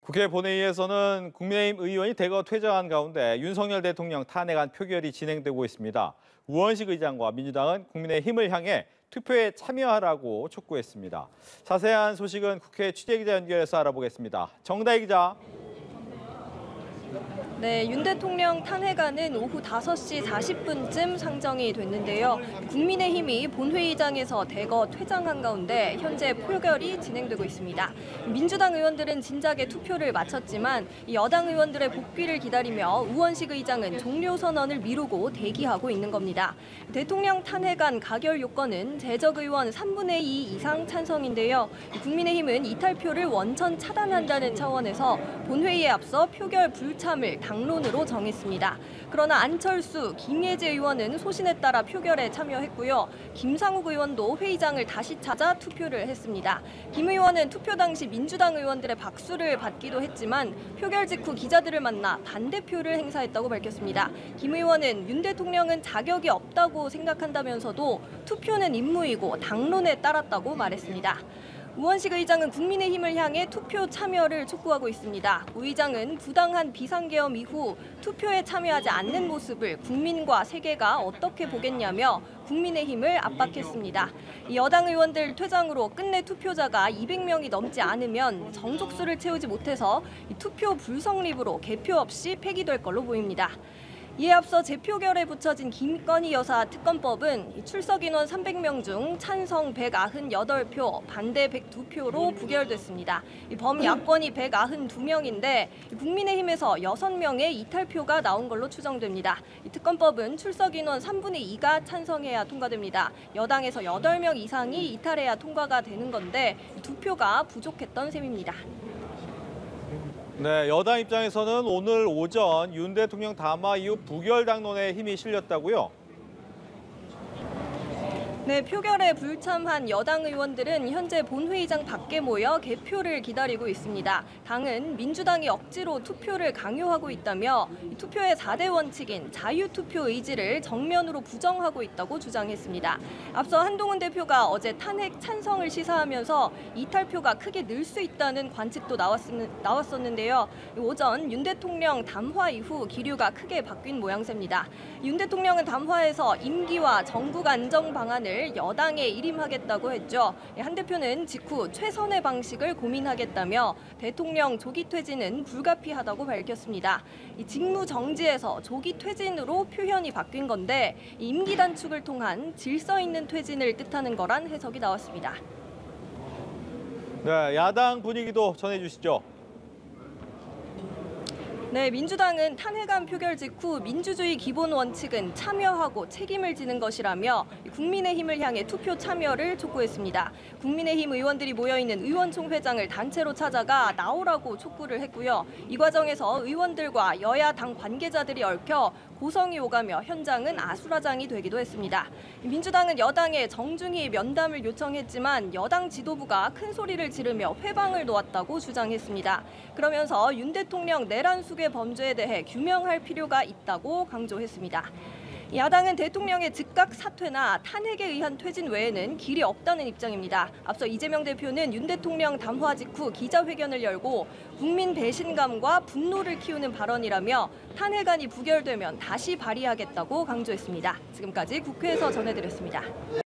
국회 본회의에서는 국민의힘 의원이 대거 퇴장한 가운데 윤석열 대통령 탄핵안 표결이 진행되고 있습니다. 우원식 의장과 민주당은 국민의힘을 향해 투표에 참여하라고 촉구했습니다. 자세한 소식은 국회 취재기자 연결해서 알아보겠습니다. 정다희 기자. 네, 윤 대통령 탄핵안은 오후 5시 40분쯤 상정이 됐는데요. 국민의힘이 본회의장에서 대거 퇴장한 가운데 현재 표결이 진행되고 있습니다. 민주당 의원들은 진작에 투표를 마쳤지만 여당 의원들의 복귀를 기다리며 우원식 의장은 종료 선언을 미루고 대기하고 있는 겁니다. 대통령 탄핵안 가결 요건은 재적 의원 3분의 2 이상 찬성인데요. 국민의힘은 이탈표를 원천 차단한다는 차원에서 본회의에 앞서 표결 불참을 당론으로 정했습니다. 그러나 안철수, 김예재 의원은 소신에 따라 표결에 참여했고요. 김상욱 의원도 회의장을 다시 찾아 투표를 했습니다. 김 의원은 투표 당시 민주당 의원들의 박수를 받기도 했지만 표결 직후 기자들을 만나 반대표를 행사했다고 밝혔습니다. 김 의원은 윤 대통령은 자격이 없다고 생각한다면서도 투표는 임무이고 당론에 따랐다고 말했습니다. 우원식 의장은 국민의힘을 향해 투표 참여를 촉구하고 있습니다. 우 의장은 부당한 비상계엄 이후 투표에 참여하지 않는 모습을 국민과 세계가 어떻게 보겠냐며 국민의힘을 압박했습니다. 여당 의원들 퇴장으로 끝내 투표자가 200명이 넘지 않으면 정족수를 채우지 못해서 투표 불성립으로 개표 없이 폐기될 걸로 보입니다. 이에 앞서 재표결에 붙여진 김건희 여사 특검법은 출석 인원 300명 중 찬성 198표, 반대 102표로 부결됐습니다. 범야권이 192명인데 국민의힘에서 6명의 이탈표가 나온 걸로 추정됩니다. 특검법은 출석 인원 3분의 2가 찬성해야 통과됩니다. 여당에서 8명 이상이 이탈해야 통과가 되는 건데 2표가 부족했던 셈입니다. 네, 여당 입장에서는 오늘 오전 윤 대통령 담화 이후 부결 당론에 힘이 실렸다고요? 네, 표결에 불참한 여당 의원들은 현재 본회의장 밖에 모여 개표를 기다리고 있습니다. 당은 민주당이 억지로 투표를 강요하고 있다며 투표의 4대 원칙인 자유투표 의지를 정면으로 부정하고 있다고 주장했습니다. 앞서 한동훈 대표가 어제 탄핵 찬성을 시사하면서 이탈표가 크게 늘 수 있다는 관측도 나왔었는데요. 오전 윤 대통령 담화 이후 기류가 크게 바뀐 모양새입니다. 윤 대통령은 담화에서 임기와 전국 안정 방안을 여당에 일임하겠다고 했죠. 한 대표는 직후 최선의 방식을 고민하겠다며 대통령 조기 퇴진은 불가피하다고 밝혔습니다. 직무 정지에서 조기 퇴진으로 표현이 바뀐 건데 임기 단축을 통한 질서 있는 퇴진을 뜻하는 거란 해석이 나왔습니다. 네, 야당 분위기도 전해주시죠. 네, 민주당은 탄핵안 표결 직후 민주주의 기본 원칙은 참여하고 책임을 지는 것이라며 국민의힘을 향해 투표 참여를 촉구했습니다. 국민의힘 의원들이 모여있는 의원총회장을 단체로 찾아가 나오라고 촉구를 했고요. 이 과정에서 의원들과 여야 당 관계자들이 얽혀 고성이 오가며 현장은 아수라장이 되기도 했습니다. 민주당은 여당에 정중히 면담을 요청했지만 여당 지도부가 큰 소리를 지르며 회방을 놓았다고 주장했습니다. 그러면서 윤 대통령 내란 수괴 범죄에 대해 규명할 필요가 있다고 강조했습니다. 야당은 대통령의 즉각 사퇴나 탄핵에 의한 퇴진 외에는 길이 없다는 입장입니다. 앞서 이재명 대표는 윤 대통령 담화 직후 기자회견을 열고 국민 배신감과 분노를 키우는 발언이라며 탄핵안이 부결되면 다시 발의하겠다고 강조했습니다. 지금까지 국회에서 전해드렸습니다.